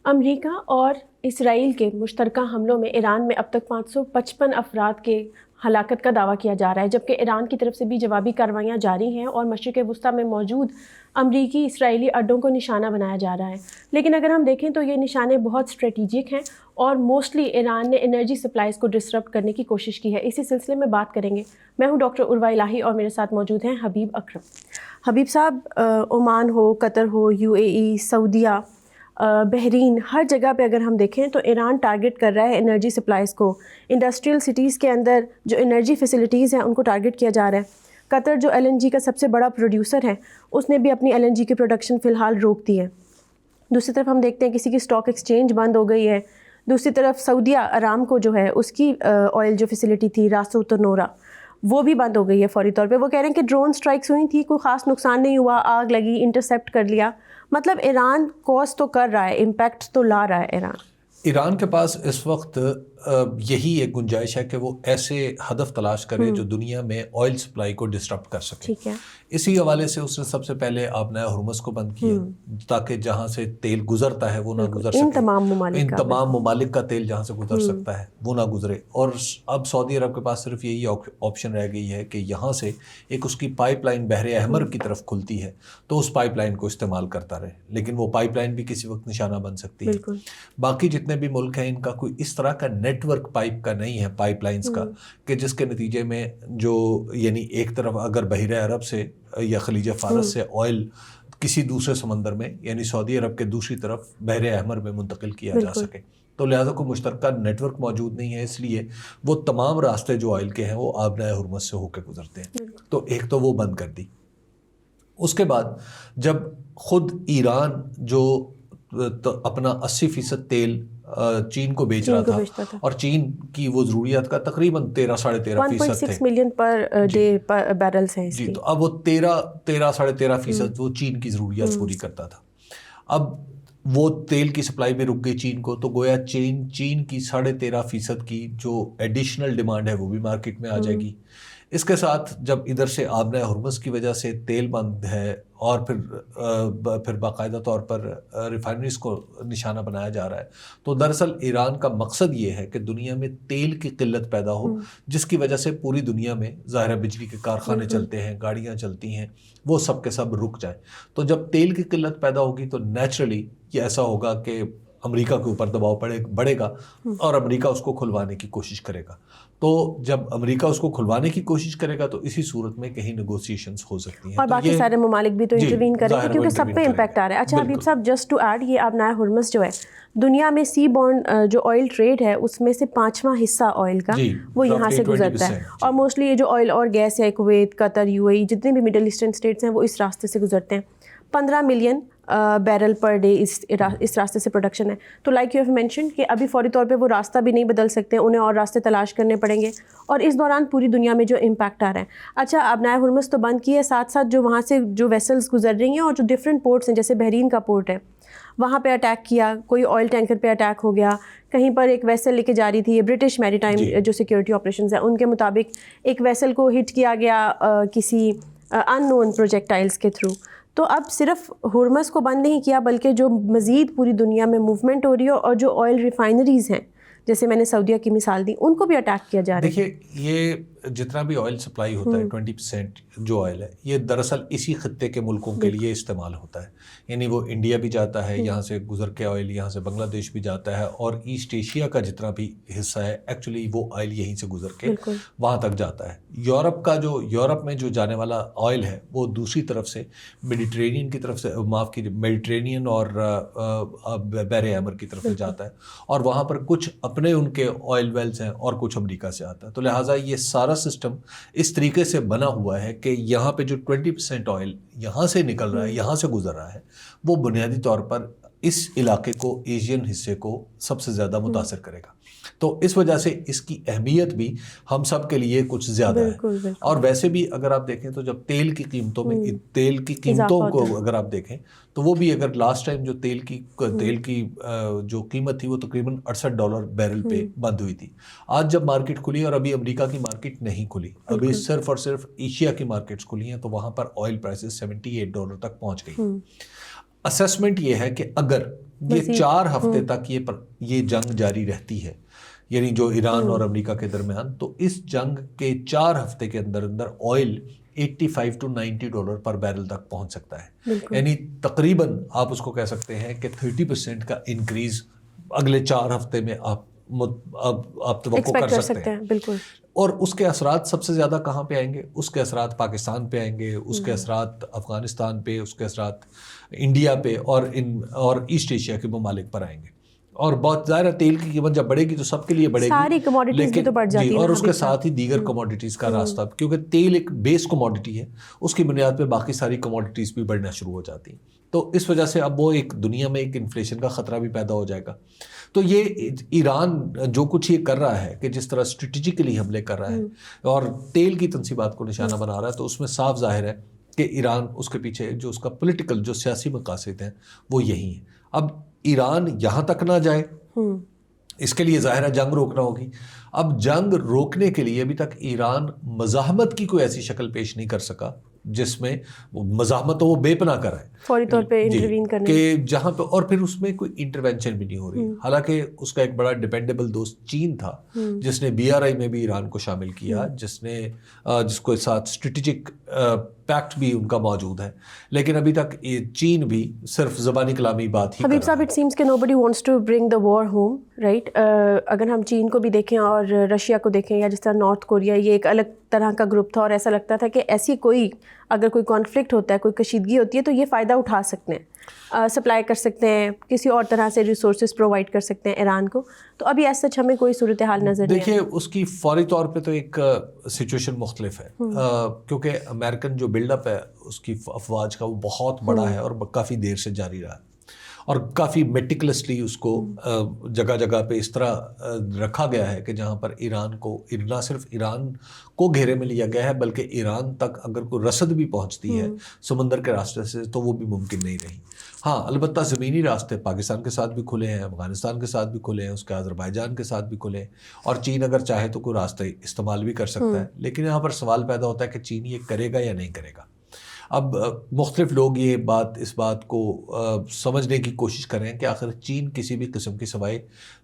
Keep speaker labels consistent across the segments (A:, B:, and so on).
A: امریکہ اور اسرائیل کے مشترکہ حملوں میں ایران میں اب تک 555 افراد کے ہلاکت کا دعویٰ کیا جا رہا ہے، جبکہ ایران کی طرف سے بھی جوابی کارروائیاں جاری ہیں اور مشرق وسطیٰ میں موجود امریکی اسرائیلی اڈوں کو نشانہ بنایا جا رہا ہے۔ لیکن اگر ہم دیکھیں تو یہ نشانے بہت اسٹریٹجک ہیں اور موسٹلی ایران نے انرجی سپلائیز کو ڈسرپٹ کرنے کی کوشش کی ہے۔ اسی سلسلے میں بات کریں گے۔ میں ہوں ڈاکٹر عروہ الہی اور میرے ساتھ موجود ہیں حبیب اکرم۔ حبیب صاحب، عمان ہو، قطر ہو، UAE، سعودیہ، بحرین، ہر جگہ پہ اگر ہم دیکھیں تو ایران ٹارگٹ کر رہا ہے انرجی سپلائیز کو۔ انڈسٹریل سٹیز کے اندر جو انرجی فیسلٹیز ہیں ان کو ٹارگٹ کیا جا رہا ہے۔ قطر جو LNG کا سب سے بڑا پروڈیوسر ہے، اس نے بھی اپنی LNG کی پروڈکشن فی الحال روک دی ہے۔ دوسری طرف ہم دیکھتے ہیں کسی کی اسٹاک ایکسچینج بند ہو گئی ہے۔ دوسری طرف سعودیہ ارامکو جو ہے اس کی آئل جو فیسلٹی تھی راس تنورہ، وہ بھی بند ہو گئی ہے فوری طور پہ۔ وہ کہہ رہے ہیں کہ ڈرون سٹرائکس ہوئی تھی، کوئی خاص نقصان نہیں ہوا، آگ لگی، انٹرسیپٹ کر لیا۔ مطلب ایران کوز تو کر رہا ہے، امپیکٹ تو لا رہا ہے
B: ایران کے پاس اس وقت یہی ایک گنجائش ہے کہ وہ ایسے ہدف تلاش کرے جو دنیا میں آئل سپلائی کو ڈسٹرپٹ کر سکے۔ اسی حوالے سے اس نے سب سے پہلے آبنائے ہرمز کو بند کیا تاکہ جہاں سے تیل گزرتا ہے وہ نہ گزر سکے۔ ان تمام ممالک کا تیل جہاں سے گزر سکتا ہے وہ نہ گزرے۔ اور اب سعودی عرب کے پاس صرف یہی آپشن رہ گئی ہے کہ یہاں سے ایک اس کی پائپ لائن بحر احمر کی طرف کھلتی ہے تو اس پائپ لائن کو استعمال کرتا رہے، لیکن وہ پائپ لائن بھی کسی وقت نشانہ بن سکتی ہے۔ باقی جتنے بھی ملک ہیں ان کا کوئی اس طرح کا نیٹ ورک پائپ کا نہیں ہے، پائپ لائنز کا، کہ جس کے نتیجے میں جو یعنی ایک طرف اگر بحیرہ عرب سے یا خلیج فارس سے آئل کسی دوسرے سمندر میں یعنی سعودی عرب کے دوسری طرف بحر احمر میں منتقل کیا جا سکے، تو لہٰذا کوئی مشترکہ نیٹ ورک موجود نہیں ہے، اس لیے وہ تمام راستے جو آئل کے ہیں وہ آبنائے ہرمز سے ہو کے گزرتے ہیں۔ تو ایک تو وہ بند کر دی۔ اس کے بعد جب خود ایران جو اپنا 80% تیل چین کو بیچ رہا تھا اور چین کی وہ ضروریات کا تقریباً 13-13.5% تھے،
A: 1.6 ملین پر ڈے بیرلز ہیں
B: جی، تو اب وہ 13-13.5% وہ چین کی ضروریات پوری کرتا تھا۔ اب وہ تیل کی سپلائی بھی رک گئی چین کو، تو گویا چین کی 13.5% کی جو ایڈیشنل ڈیمانڈ ہے وہ بھی مارکیٹ میں آ جائے گی۔ اس کے ساتھ جب ادھر سے آبنائے ہرمز کی وجہ سے تیل بند ہے اور پھر باقاعدہ طور پر ریفائنریز کو نشانہ بنایا جا رہا ہے، تو دراصل ایران کا مقصد یہ ہے کہ دنیا میں تیل کی قلت پیدا ہو، جس کی وجہ سے پوری دنیا میں ظاہر بجلی کے کارخانے چلتے ہیں، گاڑیاں چلتی ہیں، وہ سب کے سب رک جائیں۔ تو جب تیل کی قلت پیدا ہوگی تو نیچرلی یہ ایسا ہوگا کہ امریکہ کے اوپر دباؤ بڑھے گا اور امریکہ اس کو کھلوانے کی کوشش کرے گا۔ تو جب امریکہ اس کو کھلوانے کی کوشش کرے گا تو اسی صورت میں کہیں نیگوسیشنز ہو سکتی ہیں
A: اور باقی سارے ممالک بھی تو انٹروین کریں گے کیونکہ سب پہ امپیکٹ آ رہا ہے۔ اچھا حبیب صاحب، جسٹ ٹو ایڈ، یہ آبنائے ہرمز جو ہے دنیا میں سی بورن جو آئل ٹریڈ ہے اس میں سے 5واں حصہ آئل کا وہ یہاں سے گزرتا ہے، اور موسٹلی یہ جو آئل اور گیس ہے کویت، قطر، UAE، جتنے بھی مڈل ایسٹرن اسٹیٹس ہیں وہ اس راستے سے گزرتے ہیں۔ 15 ملین بیرل پر ڈے اس راستے سے پروڈکشن ہے۔ تو لائک یو ہیو مینشن کہ ابھی فوری طور پہ وہ راستہ بھی نہیں بدل سکتے، انہیں اور راستے تلاش کرنے پڑیں گے، اور اس دوران پوری دنیا میں جو امپیکٹ آ رہا ہے۔ اچھا، آبنائے ہرمز تو بند کی ہے، ساتھ ساتھ جو وہاں سے جو ویسلز گزر رہی ہیں اور جو ڈفرینٹ پورٹس ہیں، جیسے بحرین کا پورٹ ہے وہاں پہ اٹیک کیا، کوئی آئل ٹینکر پہ اٹیک ہو گیا، کہیں پر ایک ویسل لے کے جا رہی تھی، یہ برٹش میری ٹائم جو سیکورٹی آپریشنز ہیں ان کے مطابق ایک ویسل کو ہٹ کیا گیا کسی ان نون پروجیکٹائلز کے تھرو۔ تو اب صرف ہرمز کو بند نہیں کیا بلکہ جو مزید پوری دنیا میں موومنٹ ہو رہی ہے اور جو آئل ریفائنریز ہیں جیسے میں نے سعودیہ کی مثال دی ان کو بھی اٹیک کیا جا رہا ہے۔
B: دیکھیے، یہ جتنا بھی آئل سپلائی ہوتا ہے 20% جو آئل ہے یہ دراصل اسی خطے کے ملکوں کے لیے استعمال ہوتا ہے، یعنی وہ انڈیا بھی جاتا ہے یہاں سے گزر کے آئل، یہاں سے بنگلہ دیش بھی جاتا ہے، اور ایسٹ ایشیا کا جتنا بھی حصہ ہے ایکچولی وہ آئل یہیں سے گزر کے وہاں تک جاتا ہے۔ یورپ میں جو جانے والا آئل ہے وہ دوسری طرف سے میڈیٹرینین کی طرف سے، معاف کیجیے، میڈیٹرینین اور بحر احمر کی طرف سے جاتا ہے، اور وہاں پر کچھ اپنے ان کے آئل ویلز ہیں اور کچھ امریکہ سے آتا ہے۔ تو لہٰذا یہ سارا سسٹم اس طریقے سے بنا ہوا ہے کہ یہاں پہ جو 20% آئل یہاں سے نکل رہا ہے، یہاں سے گزر رہا ہے، وہ بنیادی طور پر اس علاقے کو، ایشین حصے کو سب سے زیادہ متاثر کرے گا۔ تو اس وجہ سے اس کی اہمیت بھی ہم سب کے لیے کچھ زیادہ ہے۔ اور ویسے بھی اگر آپ دیکھیں تو جب تیل کی قیمتوں کو اگر آپ دیکھیں تو وہ بھی اگر لاسٹ ٹائم جو تیل کی جو قیمت تھی وہ تقریباً $68 بیرل پہ بند ہوئی تھی، آج جب مارکیٹ کھلی، اور ابھی امریکہ کی مارکیٹ نہیں کھلی، ابھی صرف اور صرف ایشیا کی مارکیٹس کھلی ہیں، تو وہاں پر آئل پرائسز $78 تک پہنچ گئی۔ اسیسمنٹ یہ ہے کہ اگر یہ 4 ہفتے تک یہ جنگ جاری رہتی ہے، یعنی جو ایران اور امریکہ کے درمیان. تو اس جنگ کے 4 ہفتے کے اندر آئل $85 to $90 پر بیرل تک پہنچ سکتا ہے. یعنی تقریباً آپ اس کو کہہ سکتے ہیں کہ 30% کا انکریز اگلے 4 ہفتے میں آپ توقع کر سکتے ہیں.
A: بالکل.
B: اور اس کے اثرات سب سے زیادہ کہاں پہ آئیں گے؟ اس کے اثرات پاکستان پہ آئیں گے، اس کے اثرات افغانستان پہ، اس کے اثرات انڈیا پہ اور ایسٹ ایشیا کے ممالک پر آئیں گے. اور بہت ظاہر تیل کی قیمت جب بڑھے گی تو سب کے لیے بڑھے گی،
A: ساری کموڈیٹیز بھی تو بڑھ جاتی ہیں،
B: اور اس کے ساتھ ہی دیگر کموڈیٹیز کا راستہ، کیونکہ تیل ایک بیس کموڈیٹی ہے، اس کی بنیاد پہ باقی ساری کموڈیٹیز بھی بڑھنا شروع ہو جاتی ہیں. تو اس وجہ سے اب وہ ایک دنیا میں ایک انفلیشن کا خطرہ بھی پیدا ہو جائے گا. تو یہ ایران جو کچھ یہ کر رہا ہے کہ جس طرح اسٹریٹجیکلی حملے کر رہا ہے اور تیل کی تنصیبات کو نشانہ بنا رہا ہے، تو اس میں صاف ظاہر ہے کہ ایران اس کے پیچھے جو اس کا پولیٹیکل جو سیاسی مقاصد ہیں وہ یہی ہیں. اب ایران یہاں تک نہ جائے، اس کے لیے ظاہر ہے جنگ روکنا ہوگی. اب جنگ روکنے کے لیے ابھی تک ایران مزاحمت کی کوئی ایسی شکل پیش نہیں کر سکا جس میں مزاحمت وہ بے پناہ کر رہے ہیں
A: فوری طور پہ انٹروین کرنے
B: کہ جہاں پہ، اور پھر اس میں کوئی انٹرونشن بھی نہیں ہو رہی. حالانکہ اس کا ایک بڑا ڈیپینڈیبل دوست چین تھا جس نے BRI میں بھی ایران کو شامل کیا، جس کو ساتھ اسٹریٹجک پیکٹ بھی ان کا موجود ہے، لیکن ابھی تک چین بھی صرف زبانی کلامی بات ہی.
A: حبیب صاحب، اٹ سیمز کہ nobody wants to bring the war home, right? اگر ہم چین کو بھی دیکھیں اور رشیا کو دیکھیں یا جس طرح نارتھ کوریا، یہ ایک الگ طرح کا گروپ تھا اور ایسا لگتا تھا کہ ایسی اگر کوئی کانفلکٹ ہوتا ہے، کوئی کشیدگی ہوتی ہے تو یہ فائدہ اٹھا سکتے ہیں، سپلائی کر سکتے ہیں، کسی اور طرح سے ریسورسز پرووائڈ کر سکتے ہیں ایران کو. تو ابھی ایسا سچ ہمیں کوئی صورتحال نظر نہیں.
B: دیکھیے اس کی فوری طور پہ تو ایک سچویشن مختلف ہے، کیونکہ امریکن جو بلڈ اپ ہے اس کی افواج کا وہ بہت بڑا ہے اور کافی دیر سے جاری رہا ہے، اور کافی میٹیکلسلی اس کو جگہ جگہ پہ اس طرح رکھا گیا ہے کہ جہاں پر ایران کو نہ صرف ایران کو گھیرے میں لیا گیا ہے بلکہ ایران تک اگر کوئی رسد بھی پہنچتی ہے سمندر کے راستے سے تو وہ بھی ممکن نہیں رہی. ہاں البتہ زمینی راستے پاکستان کے ساتھ بھی کھلے ہیں، افغانستان کے ساتھ بھی کھلے ہیں، اس کے آذربائیجان کے ساتھ بھی کھلے ہیں، اور چین اگر چاہے تو کوئی راستے استعمال بھی کر سکتا ہے. لیکن یہاں پر سوال پیدا ہوتا ہے کہ چین یہ کرے گا یا نہیں کرے گا. اب مختلف لوگ اس بات کو سمجھنے کی کوشش کر رہے ہیں کہ آخر چین کسی بھی قسم کی سوائے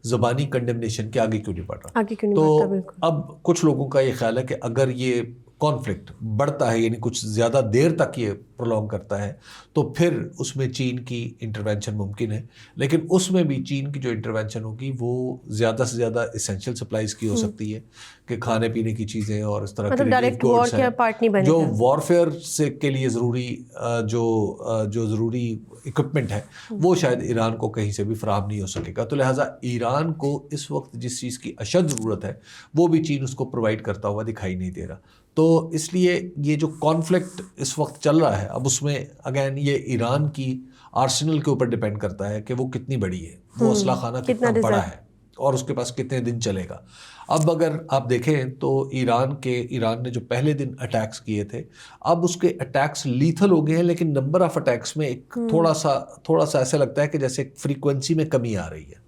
B: زبانی کنڈمنیشن کے آگے کیوں نہیں بڑھ رہا. تو اب کچھ لوگوں کا یہ خیال ہے کہ اگر یہ کانفلکٹ بڑھتا ہے، یعنی کچھ زیادہ دیر تک یہ پرولونگ کرتا ہے، تو پھر اس میں چین کی انٹرونشن ممکن ہے. لیکن اس میں بھی چین کی جو انٹرونشن ہوگی وہ زیادہ سے زیادہ اسینشیل سپلائز کی ہو سکتی ہے کہ کھانے پینے کی چیزیں اور اس طرح کی جو وارفیئر سے کے لیے ضروری جو ضروری اکوپمنٹ ہے وہ شاید ایران کو کہیں سے بھی فراہم نہیں ہو سکے گا. تو لہٰذا ایران کو اس وقت جس چیز کی اشد ضرورت ہے وہ بھی چین اس کو پرووائڈ کرتا ہوا دکھائی نہیں دے رہا. تو اس لیے یہ جو کانفلکٹ اس وقت چل رہا ہے، اب اس میں اگین یہ ایران کی آرسنل کے اوپر ڈیپینڈ کرتا ہے کہ وہ کتنی بڑی ہے، وہ اسلحہ خانہ کتنا بڑا ہے اور اس کے پاس کتنے دن چلے گا. اب اگر آپ دیکھیں تو ایران نے جو پہلے دن اٹیکس کیے تھے، اب اس کے اٹیکس لیتھل ہو گئے ہیں، لیکن نمبر آف اٹیکس میں ایک تھوڑا سا ایسا لگتا ہے کہ جیسے فریکوینسی میں کمی آ رہی ہے.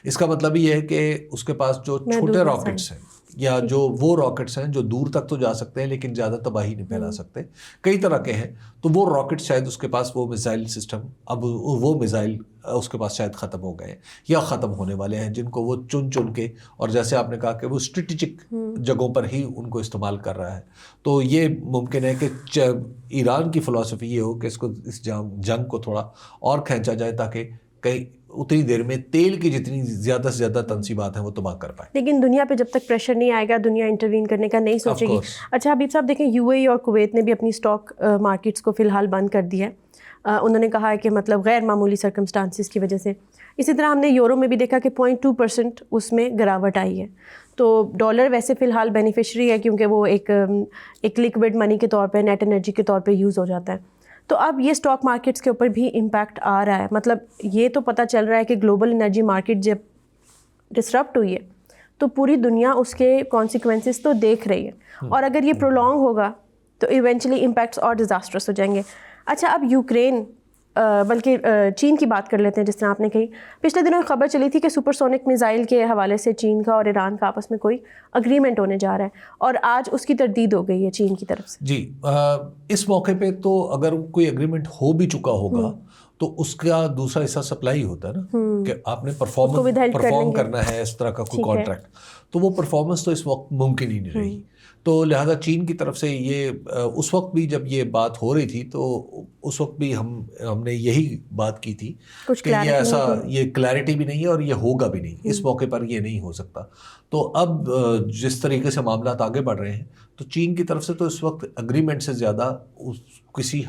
B: اس کا مطلب یہ ہے کہ اس کے پاس جو چھوٹے راکٹس ہیں یا جو وہ راکٹس ہیں جو دور تک تو جا سکتے ہیں لیکن زیادہ تباہی نہیں پھیلا سکتے، کئی طرح کے ہیں، تو وہ راکٹ شاید اس کے پاس وہ میزائل سسٹم، اب وہ میزائل اس کے پاس شاید ختم ہو گئے یا ختم ہونے والے ہیں، جن کو وہ چن کے، اور جیسے آپ نے کہا کہ وہ اسٹریٹجک جگہوں پر ہی ان کو استعمال کر رہا ہے. تو یہ ممکن ہے کہ ایران کی فلسفی یہ ہو کہ اس جنگ کو تھوڑا اور کھینچا جائے تاکہ کئی اتنی دیر میں تیل کی جتنی زیادہ سے زیادہ تنصیبات ہیں وہ تباہ کر پائیں. لیکن
A: دنیا پہ جب تک پریشر نہیں آئے گا دنیا انٹروین کرنے کا نہیں سوچے گی. اچھا حبیب صاحب دیکھیں، UAE اور کویت نے بھی اپنی اسٹاک مارکیٹس کو فی الحال بند کر دیا ہے. انہوں نے کہا ہے کہ مطلب غیر معمولی سرکمسٹانسز کی وجہ سے. اسی طرح ہم نے یورو میں بھی دیکھا کہ 0.2% اس میں گراوٹ آئی ہے. تو ڈالر ویسے فی الحال بینیفیشری ہے کیونکہ وہ ایک لیکوڈ منی کے طور پہ، نیٹ انرجی کے طور پہ یوز ہو جاتا ہے. تو اب یہ اسٹاک مارکیٹس کے اوپر بھی امپیکٹ آ رہا ہے. مطلب یہ تو پتہ چل رہا ہے کہ گلوبل انرجی مارکیٹ جب ڈسرپٹ ہوئی ہے تو پوری دنیا اس کے کانسیکوینسز تو دیکھ رہی ہے، اور اگر یہ پرولونگ ہوگا تو ایونچولی امپیکٹس اور ڈیزاسٹرس ہو جائیں گے. اچھا، اب یوکرین بلکہ چین کی بات کر لیتے ہیں. جس طرح آپ نے کہی پچھلے دنوں خبر چلی تھی کہ سپر سونک میزائل کے حوالے سے چین کا اور ایران کا آپس میں کوئی اگریمنٹ ہونے جا رہا ہے, اور آج اس کی تردید ہو گئی ہے چین کی طرف سے.
B: جی, اس موقع پہ تو اگر کوئی اگریمنٹ ہو بھی چکا ہوگا تو اس کا دوسرا حصہ سپلائی ہوتا ہے نا, کہ آپ نے پرفارم کرنا ہے اس طرح کا کوئی کانٹریکٹ, تو وہ پرفارمنس تو اس وقت ممکن ہی نہیں رہی. تو لہذا چین کی طرف سے یہ اس وقت بھی جب یہ بات ہو رہی تھی تو اس وقت بھی ہم نے یہی بات کی تھی کہ یہ ایسا, یہ کلیئرٹی بھی نہیں ہے اور یہ ہوگا بھی نہیں, اس موقع پر یہ نہیں ہو سکتا. تو اب جس طریقے سے معاملات آگے بڑھ رہے ہیں تو چین کی طرف سے تو اس وقت اگریمنٹ سے زیادہ کسی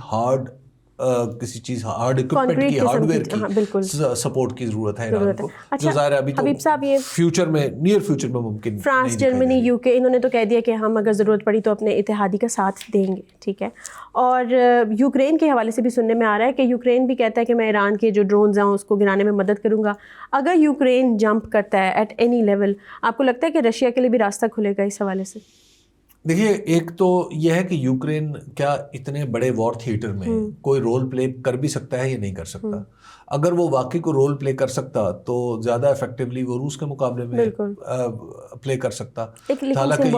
B: کسی چیز ہارڈ اکوپمنٹ کی, ہارڈ ویئر کی سپورٹ کی ضرورت ہے ایران کو, جو ظاہر ہے ابھی تو فیوچر میں, نیئر فیوچر میں ممکن.
A: فرانس, جرمنی, یو کے, انہوں نے تو کہہ دیا کہ ہم اگر ضرورت پڑی تو اپنے اتحادی کا ساتھ دیں گے, ٹھیک ہے. اور یوکرین کے حوالے سے بھی سننے میں آ رہا ہے کہ یوکرین بھی کہتا ہے کہ میں ایران کے جو ڈرونز ہیں اس کو گرانے میں مدد کروں گا. اگر یوکرین جمپ کرتا ہے ایٹ اینی لیول, آپ کو لگتا ہے کہ رشیا کے لیے بھی راستہ کھلے گا اس حوالے سے؟
B: دیکھیے, ایک تو یہ ہے کہ یوکرین کیا اتنے بڑے وار تھیٹر میں کوئی رول پلے کر بھی سکتا ہے یا نہیں کر سکتا. اگر وہ واقعی کو رول پلے کر سکتا تو زیادہ افیکٹولی وہ روس کے مقابلے میں پلے کر سکتا. حالانکہ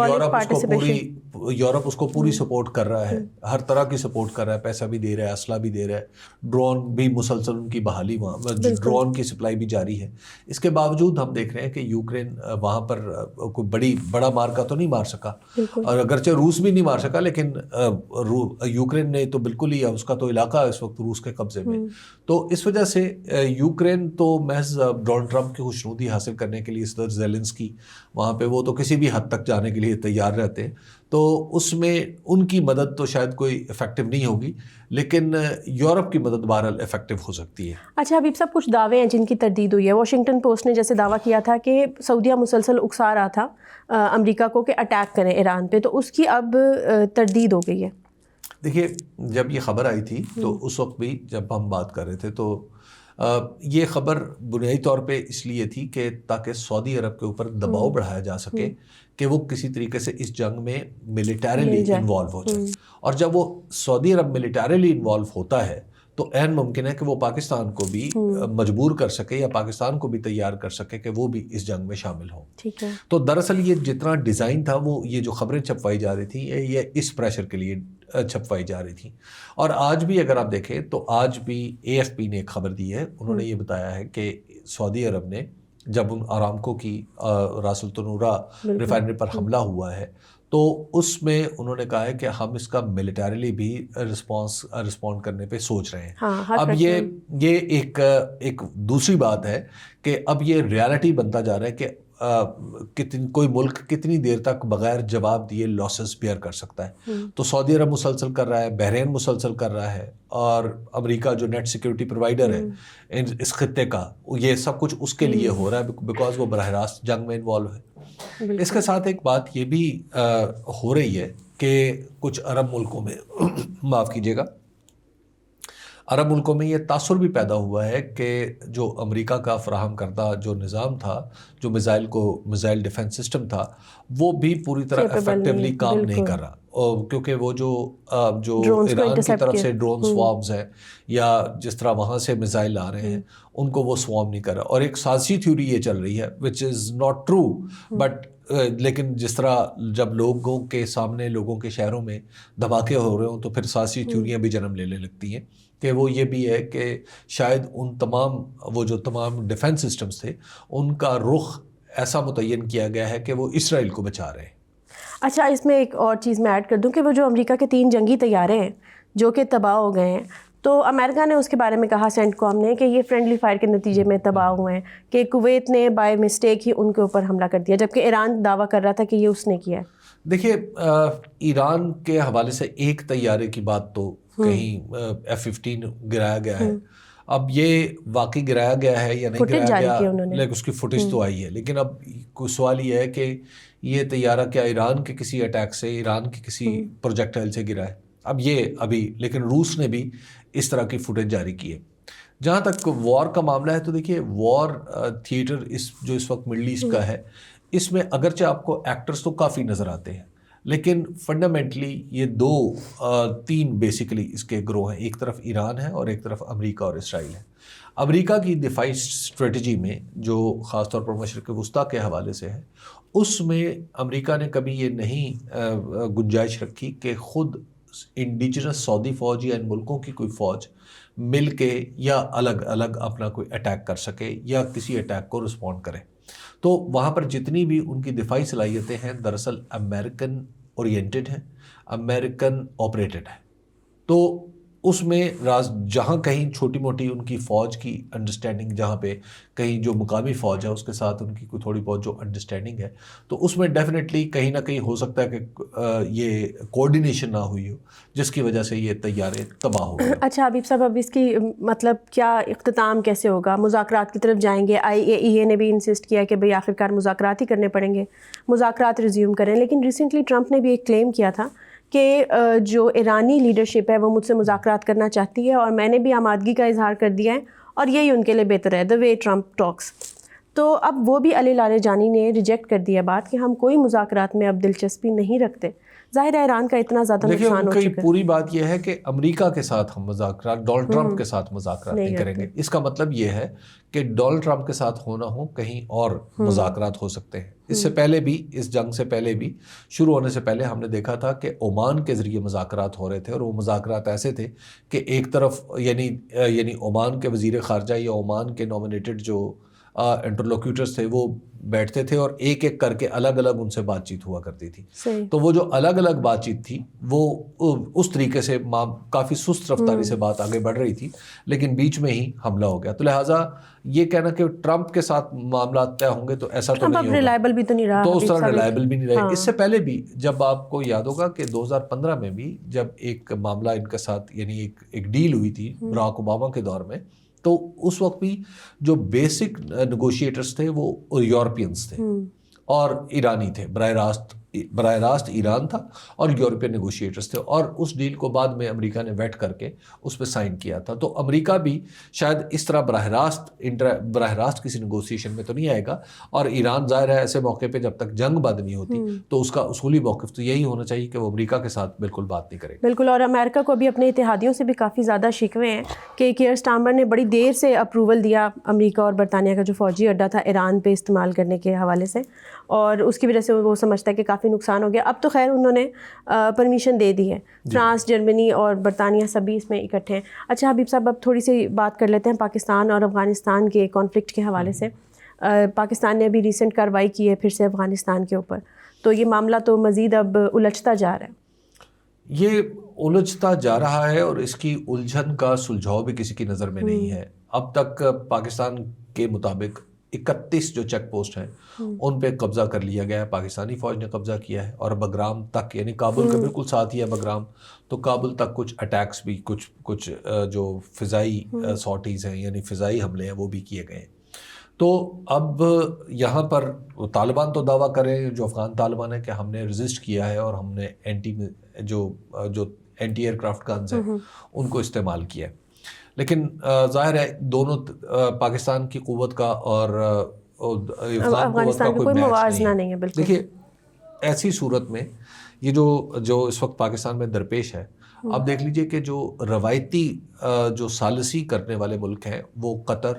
B: یورپ اس کو پوری سپورٹ کر رہا ہے, ہر طرح کی سپورٹ کر رہا ہے, پیسہ بھی دے رہا ہے, اسلحہ بھی دے رہا ہے, ڈرون بھی مسلسل ان کی بحالی, وہاں ڈرون کی سپلائی بھی جاری ہے. اس کے باوجود ہم دیکھ رہے ہیں کہ یوکرین وہاں پر کوئی بڑا مارکا تو نہیں مار سکا, اور اگرچہ روس بھی نہیں مار سکا, لیکن یوکرین نے تو بالکل ہی, اس کا تو علاقہ اس وقت روس کے قبضے میں. تو اس وجہ سے یوکرین تو محض ڈونلڈ ٹرمپ کی خوشنودی حاصل کرنے کے لیے, صدر زیلنسکی وہاں پہ وہ تو کسی بھی حد تک جانے کے لیے تیار رہتے ہیں, تو اس میں ان کی مدد تو شاید کوئی افیکٹو نہیں ہوگی, لیکن یورپ کی مدد بہرحال افیکٹو ہو سکتی ہے.
A: اچھا حبیب صاحب, کچھ دعوے ہیں جن کی تردید ہوئی ہے. واشنگٹن پوسٹ نے جیسے دعویٰ کیا تھا کہ سعودیہ مسلسل اکسا رہا تھا امریکہ کو کہ اٹیک کریں ایران پہ, تو اس کی اب تردید ہو گئی ہے.
B: دیکھیے, جب یہ خبر آئی تھی تو اس وقت بھی جب ہم بات کر رہے تھے تو یہ خبر بنیادی طور پہ اس لیے تھی کہ تاکہ سعودی عرب کے اوپر دباؤ بڑھایا جا سکے کہ وہ کسی طریقے سے اس جنگ میں ملیٹریلی انوالو ہو جائے. اور جب وہ سعودی عرب ملیٹریلی انوالو ہوتا ہے تو عین ممکن ہے کہ وہ پاکستان کو بھی مجبور کر سکے یا پاکستان کو بھی تیار کر سکے کہ وہ بھی اس جنگ میں شامل ہوں. تو دراصل یہ جتنا ڈیزائن تھا, وہ یہ جو خبریں چھپوائی جا رہی تھیں یہ اس پریشر کے لیے چھپوائی جا رہی تھیں. اور آج بھی اگر آپ دیکھیں تو آج بھی AFP نے ایک خبر دی ہے, انہوں نے یہ بتایا ہے کہ سعودی عرب نے جب ان آرامکو کی راس التنورہ ریفائنری پر حملہ ہوا ہے تو اس میں انہوں نے کہا ہے کہ ہم اس کا ملیٹریلی بھی رسپونڈ کرنے پہ سوچ رہے ہیں. اب یہ ایک دوسری بات ہے کہ اب یہ ریالٹی بنتا جا رہا ہے کہ کوئی ملک کتنی دیر تک بغیر جواب دیے لاسز بیئر کر سکتا ہے. تو سعودی عرب مسلسل کر رہا ہے, بحرین مسلسل کر رہا ہے, اور امریکہ جو نیٹ سیکیورٹی پرووائڈر ہے اس خطے کا, یہ سب کچھ اس کے لیے ہو رہا ہے بیکاز وہ براہ راست جنگ میں انوالو ہے. اس کے ساتھ ایک بات یہ بھی ہو رہی ہے کہ کچھ عرب ملکوں میں معاف کیجیے گا, عرب ملکوں میں یہ تاثر بھی پیدا ہوا ہے کہ جو امریکہ کا فراہم کردہ جو نظام تھا, جو میزائل ڈیفنس سسٹم تھا, وہ بھی پوری طرح افیکٹولی کام نہیں کر رہا, کیونکہ وہ جو ایران کی طرف سے ڈرون سوارمز ہیں یا جس طرح وہاں سے میزائل آ رہے ہیں ان کو وہ سوارم نہیں کر رہا. اور ایک سازشی تھیوری یہ چل رہی ہے وچ از ناٹ ٹرو, بٹ لیکن جس طرح جب لوگوں کے سامنے, لوگوں کے شہروں میں دھماکے ہو رہے ہوں تو پھر سازشی تھیوریاں بھی جنم لینے لگتی ہیں کہ وہ یہ بھی ہے کہ شاید وہ جو تمام ڈیفنس سسٹمز تھے ان کا رخ ایسا متعین کیا گیا ہے کہ وہ اسرائیل کو بچا رہے ہیں.
A: اچھا, اس میں ایک اور چیز میں ایڈ کر دوں کہ وہ جو امریکہ کے 3 جنگی طیارے ہیں جو کہ تباہ ہو گئے ہیں, تو امریکہ نے اس کے بارے میں کہا سینٹ کام نے کہ یہ فرینڈلی فائر کے نتیجے میں تباہ ہوئے ہیں, کہ کویت نے بائی مسٹیک ہی ان کے اوپر حملہ کر دیا, جبکہ ایران دعویٰ کر رہا تھا کہ یہ اس نے کیا ہے.
B: دیکھیے, ایران کے حوالے سے ایک طیارے کی بات تو کہیں F-15 گرایا گیا ہے. اب یہ واقعی گرایا گیا ہے یا نہیں گرایا گیا, لیکن اس کی فوٹیج تو آئی ہے, لیکن اب کوئی سوال یہ ہے کہ یہ طیارہ کیا ایران کے کسی اٹیک سے, ایران کے کسی پروجیکٹائل سے گرا ہے. اب یہ لیکن روس نے بھی اس طرح کی فوٹیج جاری کی ہے. جہاں تک وار کا معاملہ ہے تو دیکھیے, وار تھیٹر جو اس وقت مڈل ایسٹ کا ہے, اس میں اگرچہ آپ کو ایکٹرز تو کافی نظر آتے ہیں, لیکن فنڈامنٹلی یہ تین بیسیکلی اس کے گروہ ہیں. ایک طرف ایران ہے اور ایک طرف امریکہ اور اسرائیل ہے. امریکہ کی دفاعی اسٹریٹجی میں جو خاص طور پر مشرق وسطیٰ کے حوالے سے ہے، اس میں امریکہ نے کبھی یہ نہیں گنجائش رکھی کہ خود انڈیجنس سعودی فوج یا ان ملکوں کی کوئی فوج مل کے یا الگ الگ اپنا کوئی اٹیک کر سکے یا کسی اٹیک کو رسپونڈ کرے. تو وہاں پر جتنی بھی ان کی دفاعی صلاحیتیں ہیں دراصل امریکن اورینٹڈ ہیں، امریکن آپریٹڈ ہیں. تو اس میں جہاں کہیں چھوٹی موٹی ان کی فوج کی انڈرسٹینڈنگ، جہاں پہ کہیں جو مقامی فوج ہے اس کے ساتھ ان کی کوئی تھوڑی بہت جو انڈرسٹینڈنگ ہے، تو اس میں ڈیفینیٹلی کہیں نہ کہیں ہو سکتا ہے کہ یہ کوآرڈینیشن نہ ہوئی ہو، جس کی وجہ سے یہ طیارے تباہ ہو گئے.
A: اچھا حبیب صاحب، اب اس کی مطلب کیا اختتام کیسے ہوگا؟ مذاکرات کی طرف جائیں گے؟ IAEA نے بھی انسسٹ کیا کہ بھئی آخر کار مذاکرات ہی کرنے پڑیں گے، مذاکرات ریزیوم کریں. لیکن ریسنٹلی ٹرمپ نے بھی ایک کلیم کیا تھا کہ جو ایرانی لیڈرشپ ہے وہ مجھ سے مذاکرات کرنا چاہتی ہے اور میں نے بھی آمادگی کا اظہار کر دیا ہے اور یہی ان کے لیے بہتر ہے، the way Trump talks. تو اب وہ بھی علی لاریجانی نے ریجیکٹ کر دیا بات کہ ہم کوئی مذاکرات میں اب دلچسپی نہیں رکھتے. ظاہر ہے ایران کا اتنا زیادہ نقصان ہو چکا ہے.
B: پوری بات یہ ہے کہ امریکہ کے ساتھ ہم مذاکرات، ڈونلڈ ٹرمپ کے ساتھ مذاکرات نہیں کریں گے. اس کا مطلب یہ ہے کہ ڈونلڈ ٹرمپ کے ساتھ ہونا ہو کہیں اور مذاکرات ہو سکتے ہیں. اس سے پہلے بھی، اس جنگ سے پہلے بھی، شروع ہونے سے پہلے ہم نے دیکھا تھا کہ عمان کے ذریعے مذاکرات ہو رہے تھے، اور وہ مذاکرات ایسے تھے کہ ایک طرف یعنی عمان کے وزیر خارجہ یا عمان کے نامنیٹڈ جو انٹرلوکیوٹرز تھے وہ بیٹھتے تھے اور ایک ایک کر کے الگ الگ ان سے بات چیت ہوا کرتی تھی. تو وہ جو الگ الگ بات چیت تھی وہ اس طریقے سے کافی سست رفتاری سے بات آگے بڑھ رہی تھی، لیکن بیچ میں ہی حملہ ہو گیا. تو لہٰذا یہ کہنا کہ ٹرمپ کے ساتھ معاملات طے ہوں گے تو ایسا تو نہیں ہوگا،
A: ریلائبل بھی تو نہیں رہا،
B: تو اس طرح ریلائبل بھی نہیں رہے. اس سے پہلے بھی جب آپ کو یاد ہوگا کہ 2015 میں بھی جب ایک معاملہ ان کے ساتھ یعنی ایک ڈیل ہوئی تھی براک اوباما کے دور میں، تو اس وقت بھی جو بیسک نیگوشیٹرز تھے وہ یورپینز تھے اور ایرانی تھے. براہ راست ایران تھا اور یورپین نیگوشیٹرز تھے، اور اس ڈیل کو بعد میں امریکہ نے ویٹ کر کے اس پہ سائن کیا تھا. تو امریکہ بھی شاید اس طرح براہ راست کسی نیگوسیشن میں تو نہیں آئے گا، اور ایران ظاہر ہے ایسے موقع پہ جب تک جنگ بند نہیں ہوتی تو اس کا اصولی موقف تو یہی ہونا چاہیے کہ وہ امریکہ کے ساتھ بالکل بات نہیں کرے.
A: بالکل. اور امریکہ کو بھی اپنے اتحادیوں سے بھی کافی زیادہ شکوے ہیں کہ کیئر سٹارمر نے بڑی دیر سے اپروول دیا امریکہ اور برطانیہ کا جو فوجی اڈہ تھا ایران پہ استعمال کرنے کے حوالے سے، اور اس کی وجہ سے وہ سمجھتا ہے کہ کافی نقصان ہو گیا. اب تو خیر انہوں نے پرمیشن دے دی ہے. فرانس، جرمنی اور برطانیہ سبھی اس میں اکٹھے ہیں. اچھا حبیب صاحب، اب تھوڑی سی بات کر لیتے ہیں پاکستان اور افغانستان کے کانفلکٹ کے حوالے سے. پاکستان نے ابھی ریسنٹ کارروائی کی ہے پھر سے افغانستان کے اوپر، تو یہ معاملہ تو مزید اب الجھتا جا رہا ہے.
B: یہ الجھتا جا رہا ہے اور اس کی الجھن کا سلجھاؤ بھی کسی کی نظر میں نہیں ہے. اب تک پاکستان کے مطابق 31 جو چیک پوسٹ ہیں ان پہ قبضہ کر لیا گیا ہے، پاکستانی فوج نے قبضہ کیا ہے. اور بگرام تک، یعنی کابل کے بالکل ساتھ ہی ہے بگرام، تو کابل تک کچھ اٹیکس بھی، کچھ جو فضائی سارٹیز ہیں یعنی فضائی حملے ہیں وہ بھی کیے گئے ہیں. تو اب یہاں پر طالبان تو دعویٰ کریں، جو افغان طالبان ہے، کہ ہم نے ریزسٹ کیا ہے اور ہم نے جو اینٹی ایئر کرافٹ گنز ہیں ان کو استعمال کیا ہے. لیکن ظاہر ہے دونوں پاکستان کی قوت کا اور افغان قوت کا کوئی موازنہ نہیں ہے. دیکھیے ایسی صورت میں یہ جو اس وقت پاکستان میں درپیش ہے، اب دیکھ لیجئے کہ جو روایتی جو ثالثی کرنے والے ملک ہیں وہ قطر،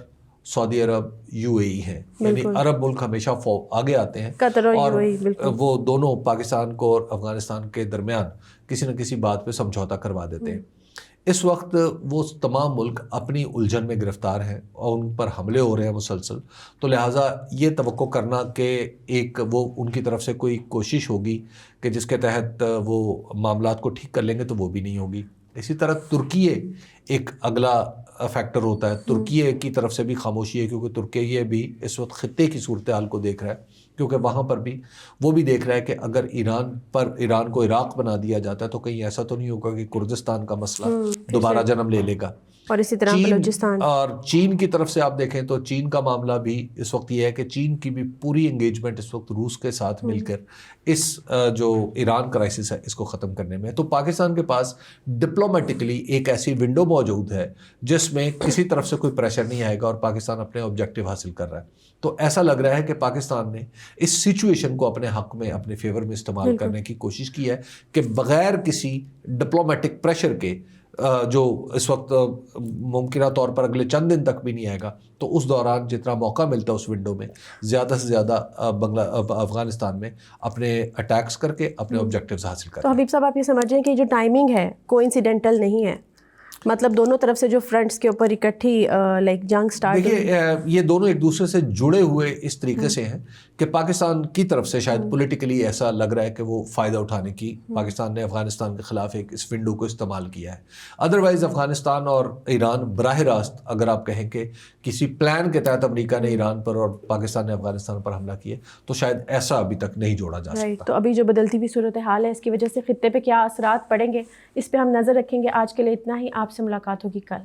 B: سعودی عرب، UAE ہیں. یعنی عرب ملک ہمیشہ آگے آتے ہیں اور وہ دونوں پاکستان کو اور افغانستان کے درمیان کسی نہ کسی بات پہ سمجھوتا کروا دیتے ہیں. اس وقت وہ تمام ملک اپنی الجھن میں گرفتار ہیں اور ان پر حملے ہو رہے ہیں مسلسل. تو لہٰذا یہ توقع کرنا کہ وہ ان کی طرف سے کوئی کوشش ہوگی کہ جس کے تحت وہ معاملات کو ٹھیک کر لیں گے تو وہ بھی نہیں ہوگی. اسی طرح ترکیے ایک اگلا فیکٹر ہوتا ہے. ترکیے کی طرف سے بھی خاموشی ہے، کیونکہ ترکیے بھی اس وقت خطے کی صورتحال کو دیکھ رہا ہے، کیونکہ وہاں پر بھی وہ بھی دیکھ رہا ہے کہ اگر ایران کو عراق بنا دیا جاتا ہے تو کہیں ایسا تو نہیں ہوگا کہ کردستان کا مسئلہ دوبارہ جنم لے لے گا. اور اسی طرح بلوچستان اور چین کی طرف سے آپ دیکھیں تو چین کا معاملہ بھی اس وقت یہ ہے کہ چین کی بھی پوری انگیجمنٹ اس وقت روس کے ساتھ مل کر اس جو ایران کرائسس ہے اس کو ختم کرنے میں. تو پاکستان کے پاس ڈپلومیٹکلی ایک ایسی ونڈو موجود ہے جس میں کسی طرف سے کوئی پریشر نہیں آئے گا اور پاکستان اپنے آبجیکٹیو حاصل کر رہا ہے. تو ایسا لگ رہا ہے کہ پاکستان نے اس سچویشن کو اپنے حق میں اپنے فیور میں استعمال کرنے کی کوشش کی ہے کہ بغیر کسی ڈپلومیٹک پریشر کے جو اس وقت ممکنہ طور پر اگلے چند دن تک بھی نہیں آئے گا، تو اس دوران جتنا موقع ملتا ہے اس ونڈو میں زیادہ سے زیادہ افغانستان میں اپنے اٹیکس کر کے اپنے آبجیکٹیوز حاصل کریں۔
A: تو حبیب صاحب آپ یہ سمجھیں کہ جو ٹائمنگ ہے کوئنسیڈنٹل نہیں ہے، مطلب دونوں طرف سے جو فرنٹس کے اوپر اکٹھی لائک جنگ سٹارٹ،
B: دیکھیے یہ دونوں ایک دوسرے سے جڑے ہوئے اس طریقے سے ہیں کہ پاکستان کی طرف سے شاید پولیٹیکلی ایسا لگ رہا ہے کہ وہ فائدہ اٹھانے کی پاکستان نے افغانستان کے خلاف ایک اس ونڈو کو استعمال کیا ہے۔ ادروائز افغانستان اور ایران براہ راست اگر آپ کہیں کہ کسی پلان کے تحت امریکہ نے ایران پر اور پاکستان نے افغانستان پر حملہ کیا تو شاید ایسا ابھی تک نہیں جوڑا جا سکتا۔
A: تو ابھی جو بدلتی ہوئی صورتحال ہے اس کی وجہ سے خطے پہ کیا اثرات پڑیں گے، اس پہ ہم نظر رکھیں گے۔ آج کے لیے اتنا ہی، آپ سے ملاقات ہوگی کل۔